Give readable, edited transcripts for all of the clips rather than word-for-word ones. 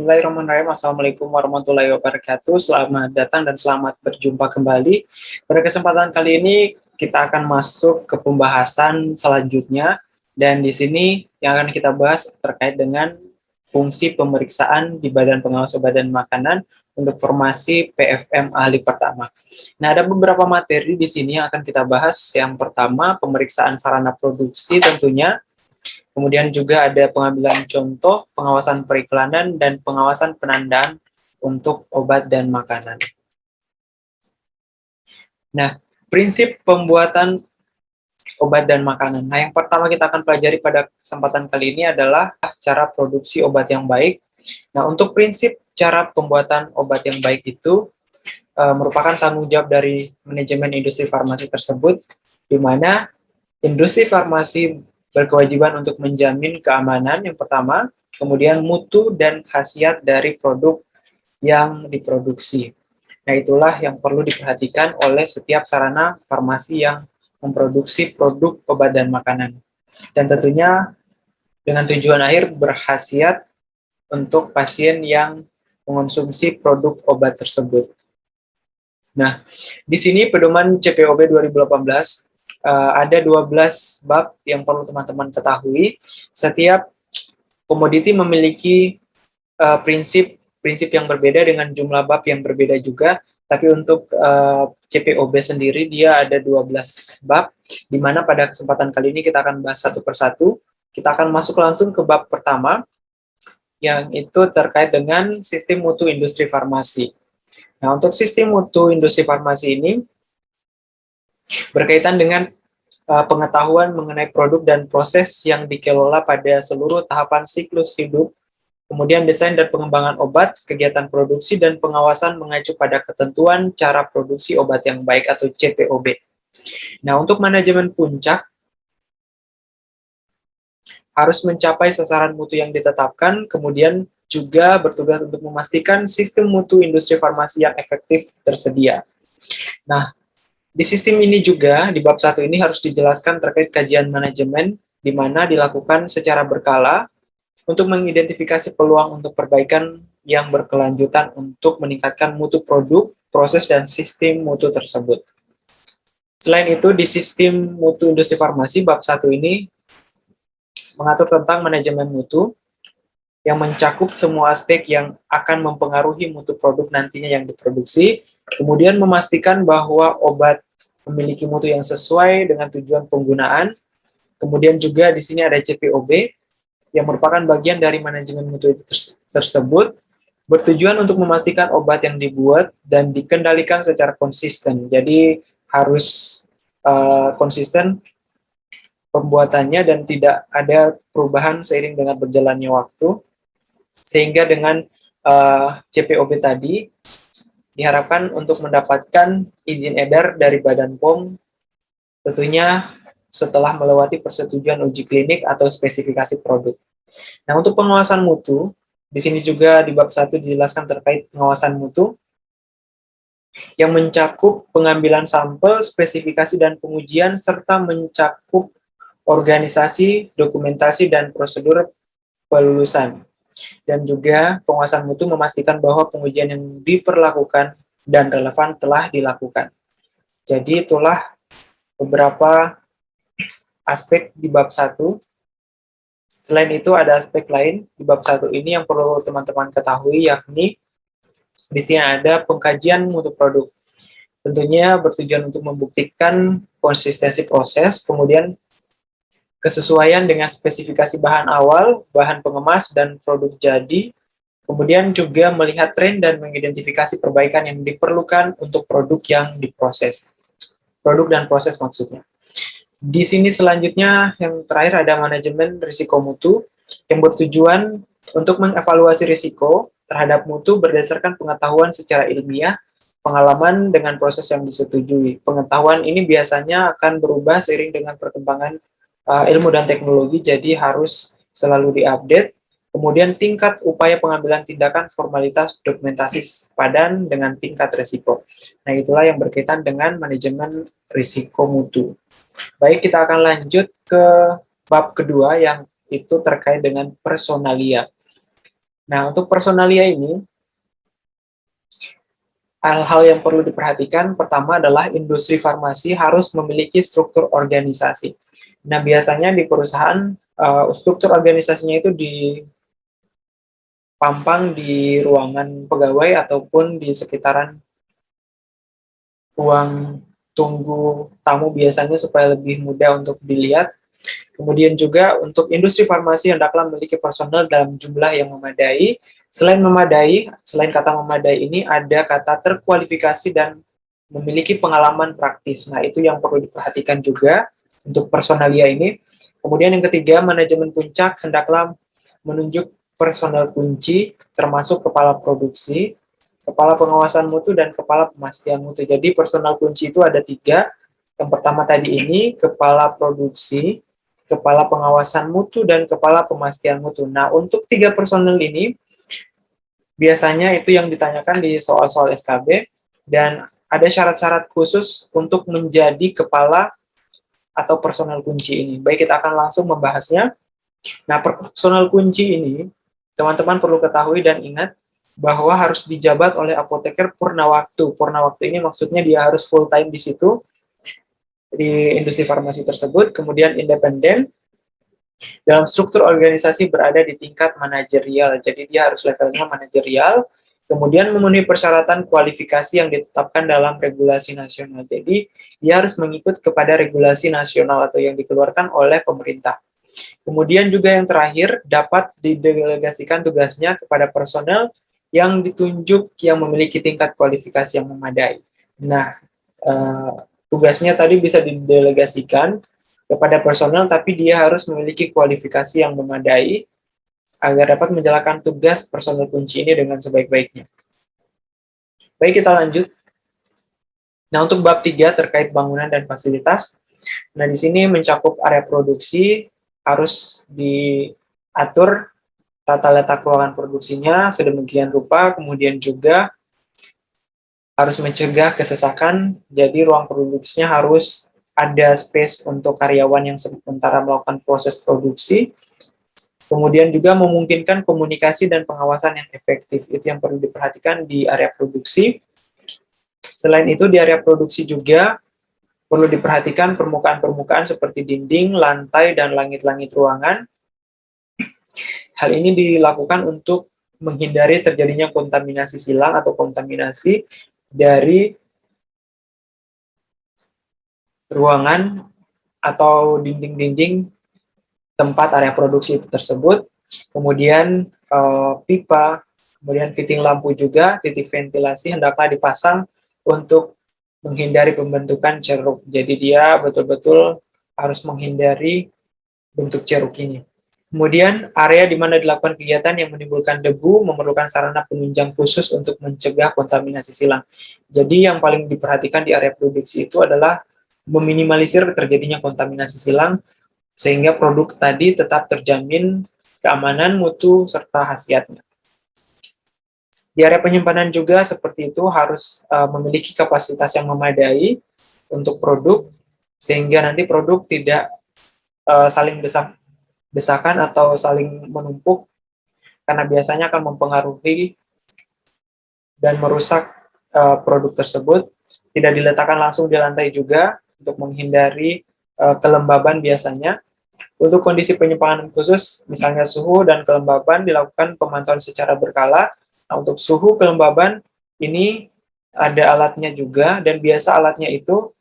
Bismillahirrahmanirrahim. Assalamualaikum warahmatullahi wabarakatuh. Selamat datang dan selamat berjumpa kembali. Pada kesempatan kali ini kita akan masuk ke pembahasan selanjutnya, dan di sini yang akan kita bahas terkait dengan fungsi pemeriksaan di Badan Pengawas Obat dan Makanan untuk formasi PFM ahli pertama. Nah, ada beberapa materi di sini yang akan kita bahas. Yang pertama, pemeriksaan sarana produksi tentunya. Kemudian juga ada pengambilan contoh, pengawasan periklanan, dan pengawasan penandaan untuk obat dan makanan. Nah, prinsip pembuatan obat dan makanan. Nah, yang pertama kita akan pelajari pada kesempatan kali ini adalah cara produksi obat yang baik. Nah, untuk prinsip cara pembuatan obat yang baik itu merupakan tanggung jawab dari manajemen industri farmasi tersebut, di mana industri farmasi berkewajiban untuk menjamin keamanan yang pertama, kemudian mutu dan khasiat dari produk yang diproduksi. Nah, itulah yang perlu diperhatikan oleh setiap sarana farmasi yang memproduksi produk obat dan makanan. Dan tentunya dengan tujuan akhir berkhasiat untuk pasien yang mengonsumsi produk obat tersebut. Nah, di sini pedoman CPOB 2018 ada 12 bab yang perlu teman-teman ketahui. Setiap komoditi memiliki prinsip yang berbeda dengan jumlah bab yang berbeda juga, tapi untuk CPOB sendiri dia ada 12 bab, di mana pada kesempatan kali ini kita akan bahas satu persatu. Kita akan masuk langsung ke bab pertama, yang itu terkait dengan sistem mutu industri farmasi. Nah, untuk sistem mutu industri farmasi ini berkaitan dengan pengetahuan mengenai produk dan proses yang dikelola pada seluruh tahapan siklus hidup, kemudian desain dan pengembangan obat, kegiatan produksi, dan pengawasan mengacu pada ketentuan cara produksi obat yang baik atau CPOB. Nah, untuk manajemen puncak, harus mencapai sasaran mutu yang ditetapkan, kemudian juga bertugas untuk memastikan sistem mutu industri farmasi yang efektif tersedia. Nah, di sistem ini juga, di bab 1 ini harus dijelaskan terkait kajian manajemen, di mana dilakukan secara berkala untuk mengidentifikasi peluang untuk perbaikan yang berkelanjutan untuk meningkatkan mutu produk, proses, dan sistem mutu tersebut. Selain itu, di sistem mutu industri farmasi, bab 1 ini mengatur tentang manajemen mutu, yang mencakup semua aspek yang akan mempengaruhi mutu produk nantinya yang diproduksi, kemudian memastikan bahwa obat memiliki mutu yang sesuai dengan tujuan penggunaan. Kemudian juga di sini ada CPOB yang merupakan bagian dari manajemen mutu tersebut, bertujuan untuk memastikan obat yang dibuat dan dikendalikan secara konsisten. Jadi harus konsisten pembuatannya dan tidak ada perubahan seiring dengan berjalannya waktu, sehingga dengan CPOB tadi diharapkan untuk mendapatkan izin edar dari Badan POM, tentunya setelah melewati persetujuan uji klinik atau spesifikasi produk. Nah, untuk pengawasan mutu, di sini juga di bab 1 dijelaskan terkait pengawasan mutu, yang mencakup pengambilan sampel, spesifikasi, dan pengujian, serta mencakup organisasi, dokumentasi, dan prosedur pelulusan. Dan juga pengawasan mutu memastikan bahwa pengujian yang diperlakukan dan relevan telah dilakukan. Jadi itulah beberapa aspek di bab 1. Selain itu ada aspek lain di bab 1 ini yang perlu teman-teman ketahui, yakni di sini ada pengkajian mutu produk. Tentunya bertujuan untuk membuktikan konsistensi proses, kemudian kesesuaian dengan spesifikasi bahan awal, bahan pengemas, dan produk jadi, kemudian juga melihat tren dan mengidentifikasi perbaikan yang diperlukan untuk produk yang diproses. Produk dan proses maksudnya. Di sini selanjutnya yang terakhir ada manajemen risiko mutu, yang bertujuan untuk mengevaluasi risiko terhadap mutu berdasarkan pengetahuan secara ilmiah, pengalaman dengan proses yang disetujui. Pengetahuan ini biasanya akan berubah seiring dengan perkembangan ilmu dan teknologi, jadi harus selalu diupdate. Kemudian tingkat upaya pengambilan tindakan, formalitas, dokumentasi sepadan dengan tingkat risiko. Nah, itulah yang berkaitan dengan manajemen risiko mutu. Baik, kita akan lanjut ke bab kedua, yang itu terkait dengan personalia. Nah, untuk personalia ini, hal-hal yang perlu diperhatikan pertama adalah industri farmasi harus memiliki struktur organisasi. Nah, biasanya di perusahaan struktur organisasinya itu dipampang di ruangan pegawai ataupun di sekitaran ruang tunggu tamu biasanya supaya lebih mudah untuk dilihat. Kemudian juga untuk industri farmasi hendaklah memiliki personel dalam jumlah yang memadai. Selain kata memadai ini ada kata terkualifikasi dan memiliki pengalaman praktis. Nah, itu yang perlu diperhatikan juga untuk personalia ini. Kemudian yang ketiga, manajemen puncak hendaklah menunjuk personel kunci termasuk kepala produksi, kepala pengawasan mutu, dan kepala pemastian mutu. Jadi personel kunci itu ada tiga. Yang pertama tadi ini, kepala produksi, kepala pengawasan mutu, dan kepala pemastian mutu. Nah, untuk tiga personel ini, biasanya itu yang ditanyakan di soal-soal SKB, dan ada syarat-syarat khusus untuk menjadi kepala atau personel kunci ini. Baik, kita akan langsung membahasnya. Nah, personel kunci ini, teman-teman perlu ketahui dan ingat bahwa harus dijabat oleh apoteker purnawaktu. Purnawaktu ini maksudnya dia harus full time di situ, di industri farmasi tersebut, kemudian independen, dalam struktur organisasi berada di tingkat manajerial, jadi dia harus levelnya manajerial, kemudian memenuhi persyaratan kualifikasi yang ditetapkan dalam regulasi nasional. Jadi, dia harus mengikut kepada regulasi nasional atau yang dikeluarkan oleh pemerintah. Kemudian juga yang terakhir, dapat didelegasikan tugasnya kepada personel yang ditunjuk yang memiliki tingkat kualifikasi yang memadai. Nah, tugasnya tadi bisa didelegasikan kepada personel, tapi dia harus memiliki kualifikasi yang memadai agar dapat menjalankan tugas personel kunci ini dengan sebaik-baiknya. Baik, kita lanjut. Nah, untuk bab 3 terkait bangunan dan fasilitas, nah di sini mencakup area produksi, harus diatur tata letak ruangan produksinya sedemikian rupa, kemudian juga harus mencegah kesesakan, jadi ruang produksinya harus ada space untuk karyawan yang sementara melakukan proses produksi, kemudian juga memungkinkan komunikasi dan pengawasan yang efektif, itu yang perlu diperhatikan di area produksi. Selain itu, di area produksi juga perlu diperhatikan permukaan-permukaan seperti dinding, lantai, dan langit-langit ruangan. Hal ini dilakukan untuk menghindari terjadinya kontaminasi silang atau kontaminasi dari ruangan atau dinding-dinding tempat area produksi tersebut. Kemudian pipa, kemudian fitting lampu juga, titik ventilasi hendaklah dipasang untuk menghindari pembentukan ceruk. Jadi dia betul-betul harus menghindari bentuk ceruk ini. Kemudian area di mana dilakukan kegiatan yang menimbulkan debu memerlukan sarana penunjang khusus untuk mencegah kontaminasi silang. Jadi yang paling diperhatikan di area produksi itu adalah meminimalisir terjadinya kontaminasi silang sehingga produk tadi tetap terjamin keamanan, mutu, serta khasiatnya. Di area penyimpanan juga seperti itu harus memiliki kapasitas yang memadai untuk produk sehingga nanti produk tidak saling desakan atau saling menumpuk karena biasanya akan mempengaruhi dan merusak produk tersebut. Tidak diletakkan langsung di lantai juga untuk menghindari kelembaban biasanya. Untuk kondisi penyimpanan khusus, misalnya suhu dan kelembaban, dilakukan pemantauan secara berkala. Nah, untuk suhu kelembaban ini ada alatnya juga, dan biasa alatnya itu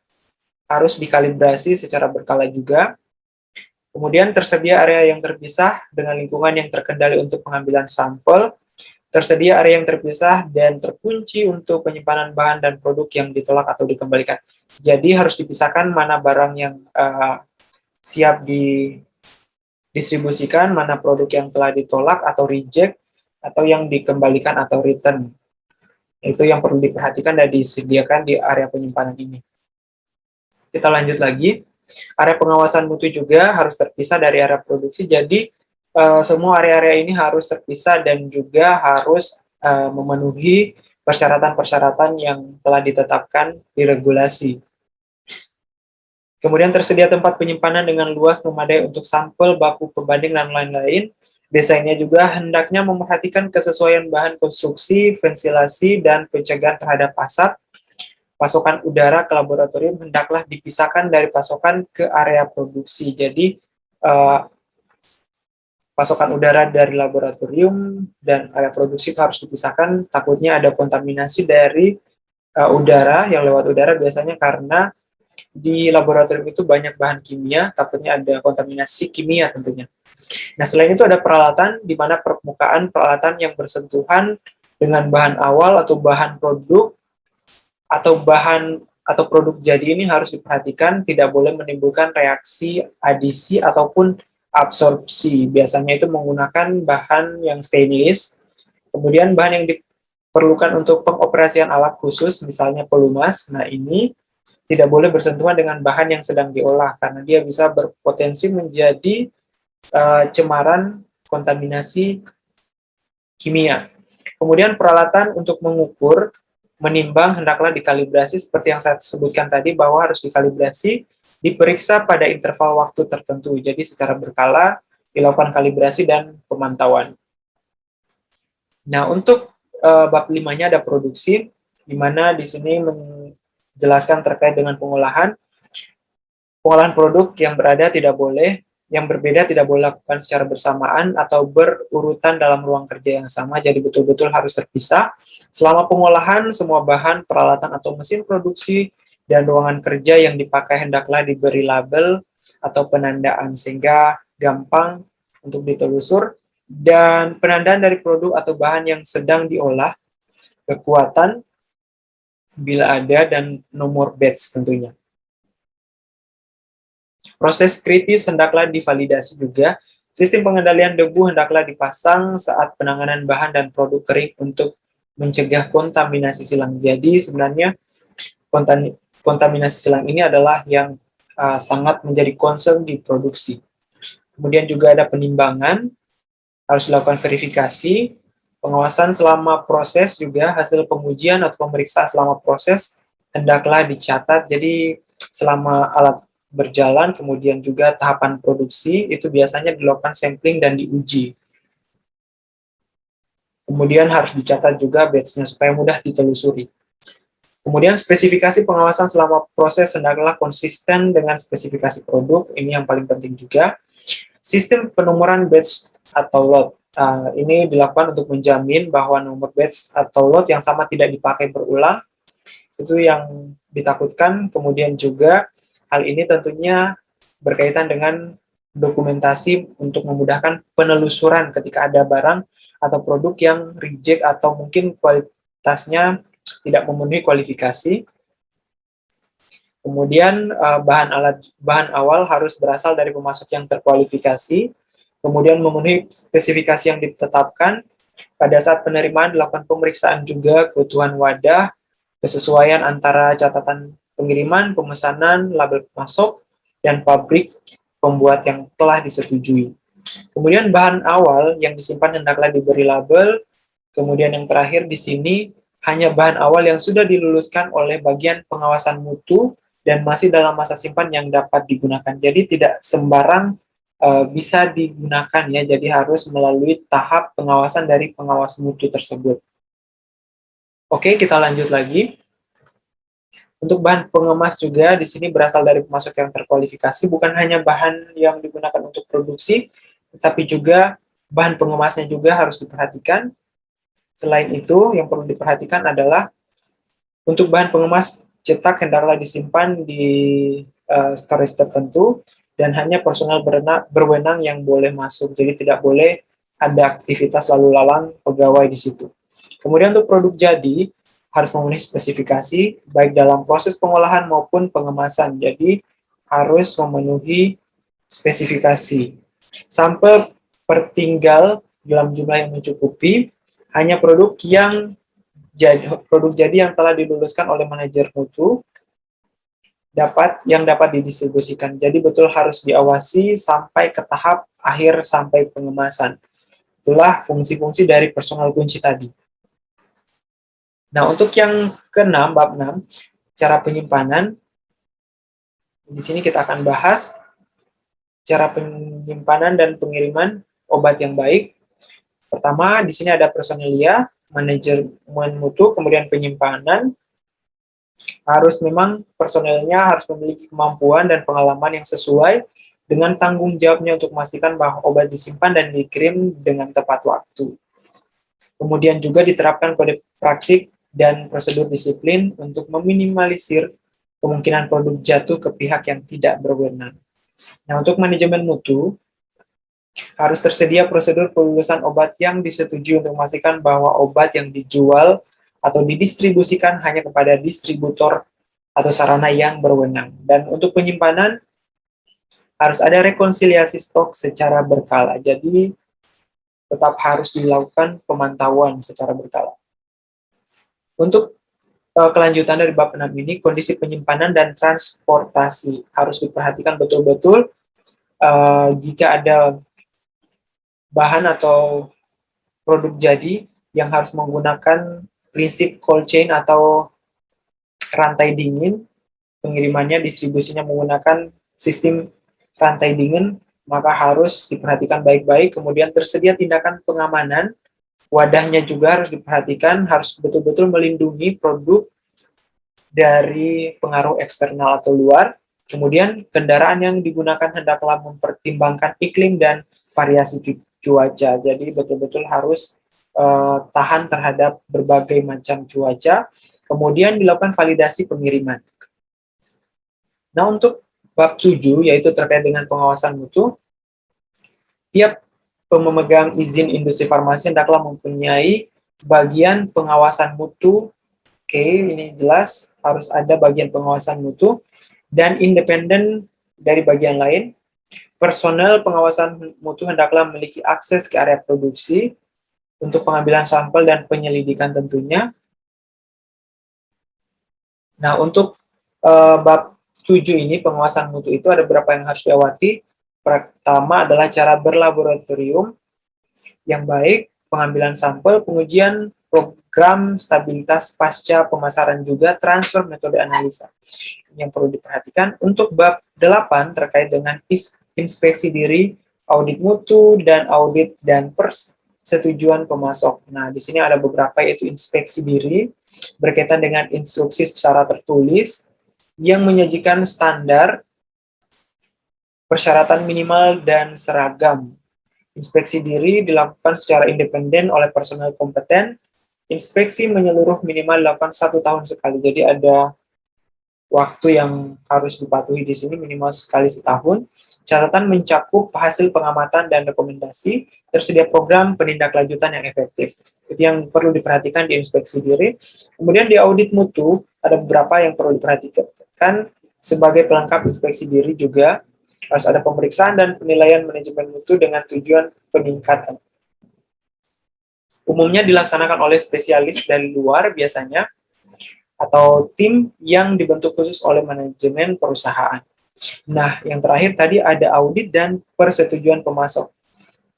harus dikalibrasi secara berkala juga. Kemudian tersedia area yang terpisah dengan lingkungan yang terkendali untuk pengambilan sampel, tersedia area yang terpisah dan terkunci untuk penyimpanan bahan dan produk yang ditolak atau dikembalikan. Jadi harus dipisahkan mana barang yang siap didistribusikan, mana produk yang telah ditolak atau reject, atau yang dikembalikan atau return. Itu yang perlu diperhatikan dan disediakan di area penyimpanan ini. Kita lanjut lagi. Area pengawasan mutu juga harus terpisah dari area produksi, jadi semua area-area ini harus terpisah dan juga harus memenuhi persyaratan-persyaratan yang telah ditetapkan di regulasi. Kemudian tersedia tempat penyimpanan dengan luas memadai untuk sampel, baku pembanding, dan lain-lain. Desainnya juga hendaknya memperhatikan kesesuaian bahan konstruksi, ventilasi, dan pencegahan terhadap asap. Pasokan udara ke laboratorium hendaklah dipisahkan dari pasokan ke area produksi. Jadi, pasokan udara dari laboratorium dan area produksi itu harus dipisahkan. Takutnya ada kontaminasi dari udara yang lewat udara, biasanya karena di laboratorium itu banyak bahan kimia, takutnya ada kontaminasi kimia tentunya. Nah, selain itu ada peralatan di mana permukaan peralatan yang bersentuhan dengan bahan awal atau bahan produk atau produk jadi ini harus diperhatikan, tidak boleh menimbulkan reaksi adisi ataupun absorpsi. Biasanya itu menggunakan bahan yang stainless. Kemudian bahan yang diperlukan untuk pengoperasian alat khusus, misalnya pelumas. Nah, ini tidak boleh bersentuhan dengan bahan yang sedang diolah karena dia bisa berpotensi menjadi cemaran kontaminasi kimia. Kemudian peralatan untuk mengukur, menimbang hendaklah dikalibrasi seperti yang saya sebutkan tadi bahwa harus dikalibrasi, diperiksa pada interval waktu tertentu. Jadi secara berkala dilakukan kalibrasi dan pemantauan. Nah, untuk bab 5-nya ada produksi, di mana di sini menjelaskan terkait dengan pengolahan. Pengolahan produk yang berbeda tidak boleh lakukan secara bersamaan atau berurutan dalam ruang kerja yang sama, jadi betul-betul harus terpisah. Selama pengolahan, semua bahan, peralatan atau mesin produksi dan ruangan kerja yang dipakai hendaklah diberi label atau penandaan sehingga gampang untuk ditelusur, dan penandaan dari produk atau bahan yang sedang diolah, kekuatan bila ada, dan nomor batch tentunya. Proses kritis hendaklah divalidasi juga. Sistem pengendalian debu hendaklah dipasang saat penanganan bahan dan produk kering untuk mencegah kontaminasi silang. Jadi sebenarnya kontaminasi silang ini adalah yang sangat menjadi concern di produksi. Kemudian juga ada penimbangan, harus dilakukan verifikasi, pengawasan selama proses juga, hasil pengujian atau pemeriksaan selama proses hendaklah dicatat. Jadi selama alat berjalan, kemudian juga tahapan produksi, itu biasanya dilakukan sampling dan diuji. Kemudian harus dicatat juga batch-nya supaya mudah ditelusuri. Kemudian spesifikasi pengawasan selama proses hendaklah konsisten dengan spesifikasi produk, ini yang paling penting juga. Sistem penomoran batch atau lot, ini dilakukan untuk menjamin bahwa nomor batch atau lot yang sama tidak dipakai berulang, itu yang ditakutkan. Kemudian juga hal ini tentunya berkaitan dengan dokumentasi untuk memudahkan penelusuran ketika ada barang atau produk yang reject atau mungkin kualitasnya tidak memenuhi kualifikasi. Kemudian bahan awal harus berasal dari pemasok yang terkualifikasi, kemudian memenuhi spesifikasi yang ditetapkan. Pada saat penerimaan dilakukan pemeriksaan juga kebutuhan wadah, kesesuaian antara catatan pengiriman, pemesanan, label pemasok, dan pabrik pembuat yang telah disetujui. Kemudian bahan awal yang disimpan hendaklah diberi label. Kemudian yang terakhir di sini hanya bahan awal yang sudah diluluskan oleh bagian pengawasan mutu dan masih dalam masa simpan yang dapat digunakan. Jadi tidak sembarang bisa digunakan ya, jadi harus melalui tahap pengawasan dari pengawas mutu tersebut. Oke, kita lanjut lagi. Untuk bahan pengemas juga di sini berasal dari pemasok yang terkualifikasi, bukan hanya bahan yang digunakan untuk produksi, tetapi juga bahan pengemasnya juga harus diperhatikan. Selain itu, yang perlu diperhatikan adalah untuk bahan pengemas cetak hendaklah disimpan di storage tertentu dan hanya personal berwenang yang boleh masuk, jadi tidak boleh ada aktivitas lalu lalang pegawai di situ. Kemudian untuk produk jadi harus memenuhi spesifikasi baik dalam proses pengolahan maupun pengemasan, jadi harus memenuhi spesifikasi. Sampel pertinggal dalam jumlah yang mencukupi, hanya produk jadi yang telah diluluskan oleh manajer mutu dapat didistribusikan. Jadi betul harus diawasi sampai ke tahap akhir sampai pengemasan. Itulah fungsi-fungsi dari personal kunci tadi. Nah, untuk yang ke-6, bab 6, cara penyimpanan. Di sini kita akan bahas cara penyimpanan dan pengiriman obat yang baik. Pertama, di sini ada personelia, manajemen mutu, kemudian penyimpanan. Harus memang personelnya harus memiliki kemampuan dan pengalaman yang sesuai dengan tanggung jawabnya untuk memastikan bahwa obat disimpan dan dikirim dengan tepat waktu. Kemudian juga diterapkan kode praktik dan prosedur disiplin untuk meminimalisir kemungkinan produk jatuh ke pihak yang tidak berwenang. Nah, untuk manajemen mutu, harus tersedia prosedur pelulusan obat yang disetujui untuk memastikan bahwa obat yang dijual atau didistribusikan hanya kepada distributor atau sarana yang berwenang. Dan untuk penyimpanan, harus ada rekonsiliasi stok secara berkala. Jadi, tetap harus dilakukan pemantauan secara berkala. Untuk kelanjutan dari bab 6 ini, kondisi penyimpanan dan transportasi harus diperhatikan betul-betul jika ada bahan atau produk jadi yang harus menggunakan prinsip cold chain atau rantai dingin, pengirimannya, distribusinya menggunakan sistem rantai dingin, maka harus diperhatikan baik-baik. Kemudian tersedia tindakan pengamanan, wadahnya juga harus diperhatikan, harus betul-betul melindungi produk dari pengaruh eksternal atau luar. Kemudian kendaraan yang digunakan hendaklah mempertimbangkan iklim dan variasi cuaca. Jadi betul-betul harus tahan terhadap berbagai macam cuaca. Kemudian dilakukan validasi pengiriman. Nah, untuk bab 7, yaitu terkait dengan pengawasan mutu, tiap pemegang izin industri farmasi hendaklah mempunyai bagian pengawasan mutu. Oke, ini jelas harus ada bagian pengawasan mutu dan independen dari bagian lain. Personel pengawasan mutu hendaklah memiliki akses ke area produksi untuk pengambilan sampel dan penyelidikan tentunya. Nah, untuk bab 7 ini, pengawasan mutu itu ada beberapa yang harus diawati. Pertama adalah cara berlaboratorium yang baik, pengambilan sampel, pengujian program stabilitas pasca pemasaran, juga transfer metode analisa. Yang perlu diperhatikan untuk bab 8 terkait dengan inspeksi diri, audit mutu, dan audit dan persetujuan pemasok. Nah, di sini ada beberapa, yaitu inspeksi diri, berkaitan dengan instruksi secara tertulis, yang menyajikan standar, persyaratan minimal, dan seragam. Inspeksi diri dilakukan secara independen oleh personel kompeten. Inspeksi menyeluruh minimal dilakukan 1 tahun sekali. Jadi ada waktu yang harus dipatuhi di sini minimal sekali setahun. Catatan mencakup hasil pengamatan dan rekomendasi, tersedia program penindaklanjutan yang efektif. Itu yang perlu diperhatikan di inspeksi diri. Kemudian di audit mutu, ada beberapa yang perlu diperhatikan sebagai pelengkap inspeksi diri juga. Harus ada pemeriksaan dan penilaian manajemen mutu dengan tujuan peningkatan. Umumnya dilaksanakan oleh spesialis dari luar biasanya, atau tim yang dibentuk khusus oleh manajemen perusahaan. Nah, yang terakhir tadi ada audit dan persetujuan pemasok.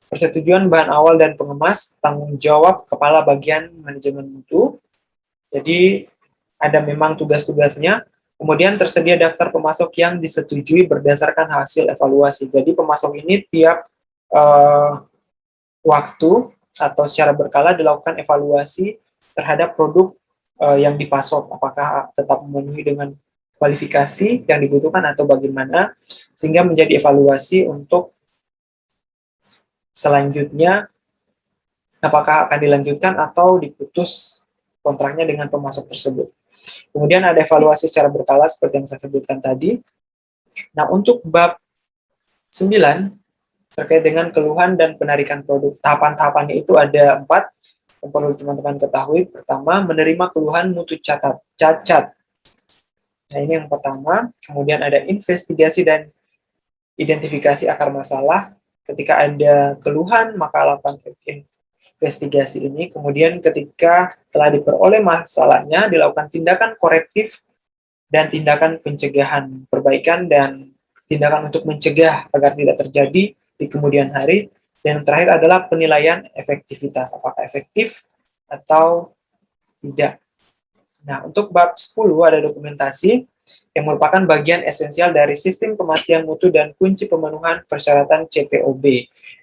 Persetujuan bahan awal dan pengemas, tanggung jawab kepala bagian manajemen mutu. Jadi, ada memang tugas-tugasnya. Kemudian tersedia daftar pemasok yang disetujui berdasarkan hasil evaluasi. Jadi, pemasok ini tiap waktu atau secara berkala dilakukan evaluasi terhadap produk yang dipasok, apakah tetap memenuhi dengan kualifikasi yang dibutuhkan atau bagaimana, sehingga menjadi evaluasi untuk selanjutnya apakah akan dilanjutkan atau diputus kontraknya dengan pemasok tersebut. Kemudian ada evaluasi secara berkala seperti yang saya sebutkan tadi. Nah, untuk bab 9 terkait dengan keluhan dan penarikan produk, tahapan-tahapannya itu ada 4 yang perlu teman-teman ketahui. Pertama, menerima keluhan mutu cacat. Nah, ini yang pertama. Kemudian ada investigasi dan identifikasi akar masalah. Ketika ada keluhan, maka lakukan investigasi ini. Kemudian ketika telah diperoleh masalahnya, dilakukan tindakan korektif dan tindakan pencegahan, perbaikan, dan tindakan untuk mencegah agar tidak terjadi di kemudian hari. Dan yang terakhir adalah penilaian efektivitas, apakah efektif atau tidak. Nah, untuk bab 10 ada dokumentasi. yang merupakan bagian esensial dari sistem pemastian mutu dan kunci pemenuhan persyaratan CPOB.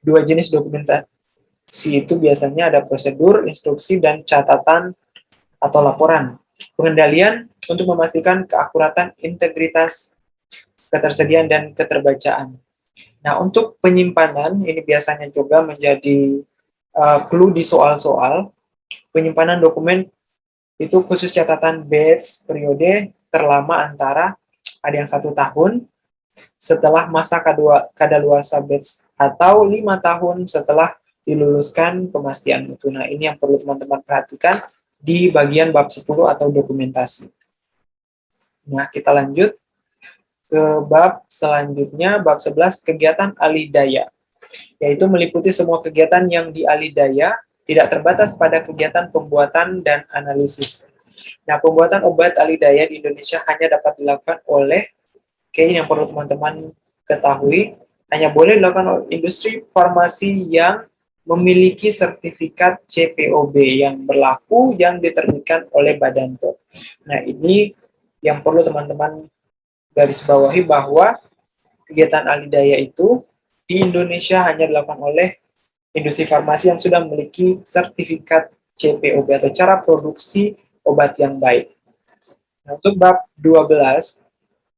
Dua jenis dokumentasi itu biasanya ada prosedur, instruksi, dan catatan atau laporan. Pengendalian untuk memastikan keakuratan, integritas, ketersediaan, dan keterbacaan. Nah, untuk penyimpanan, ini biasanya juga menjadi clue di soal-soal. Penyimpanan dokumen itu khusus catatan batch periode terlama antara ada yang 1 tahun setelah masa kadaluarsa batch atau 5 tahun setelah diluluskan pemastian mutu. Nah, ini yang perlu teman-teman perhatikan di bagian bab 10 atau dokumentasi. Nah, kita lanjut ke bab selanjutnya, bab 11, kegiatan alih daya, yaitu meliputi semua kegiatan yang dialih daya, tidak terbatas pada kegiatan pembuatan dan analisis. Nah, pembuatan obat alih daya di Indonesia hanya dapat dilakukan oleh, yang perlu teman-teman ketahui, hanya boleh dilakukan oleh industri farmasi yang memiliki sertifikat CPOB yang berlaku yang diterbitkan oleh Badan POM. Nah, ini yang perlu teman-teman garis bawahi bahwa kegiatan alih daya itu di Indonesia hanya dilakukan oleh industri farmasi yang sudah memiliki sertifikat CPOB atau cara produksi obat yang baik. Nah, untuk bab 12,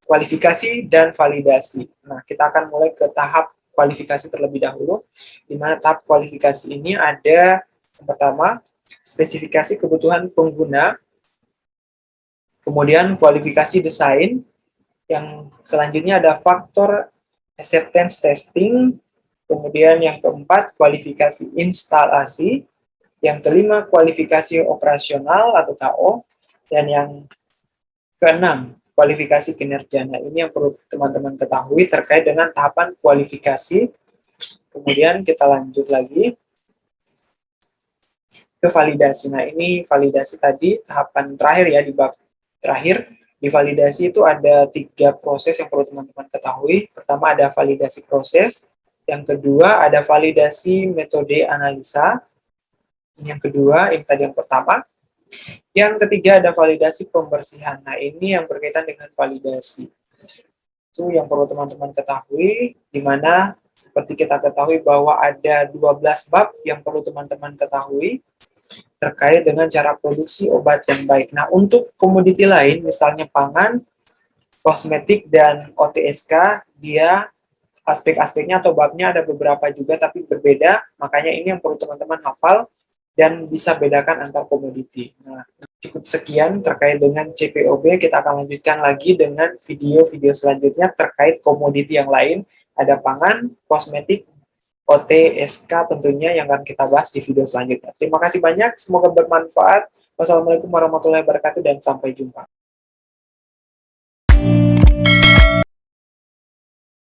kualifikasi dan validasi. Nah, kita akan mulai ke tahap kualifikasi terlebih dahulu, di mana tahap kualifikasi ini ada yang pertama, spesifikasi kebutuhan pengguna, kemudian kualifikasi desain, yang selanjutnya ada faktor acceptance testing, kemudian yang keempat kualifikasi instalasi, yang kelima kualifikasi operasional atau KO, dan yang keenam kualifikasi kinerja. Nah, ini yang perlu teman-teman ketahui terkait dengan tahapan kualifikasi. Kemudian kita lanjut lagi ke validasi. Nah, ini validasi tadi tahapan terakhir ya, di bab terakhir. Di validasi itu ada 3 proses yang perlu teman-teman ketahui. Pertama ada validasi proses, yang kedua ada validasi metode analisa, yang kedua, ini tadi yang pertama. Yang ketiga ada validasi pembersihan. Nah, ini yang berkaitan dengan validasi. Itu yang perlu teman-teman ketahui, di mana seperti kita ketahui bahwa ada 12 bab yang perlu teman-teman ketahui terkait dengan cara produksi obat yang baik. Nah, untuk komoditi lain, misalnya pangan, kosmetik, dan OTSK, dia aspek-aspeknya atau babnya ada beberapa juga, tapi berbeda. Makanya ini yang perlu teman-teman hafal dan bisa bedakan antar komoditi. Nah, cukup sekian terkait dengan CPOB. Kita akan lanjutkan lagi dengan video-video selanjutnya terkait komoditi yang lain. Ada pangan, kosmetik, OTSK tentunya yang akan kita bahas di video selanjutnya. Terima kasih banyak, semoga bermanfaat. Wassalamualaikum warahmatullahi wabarakatuh dan sampai jumpa.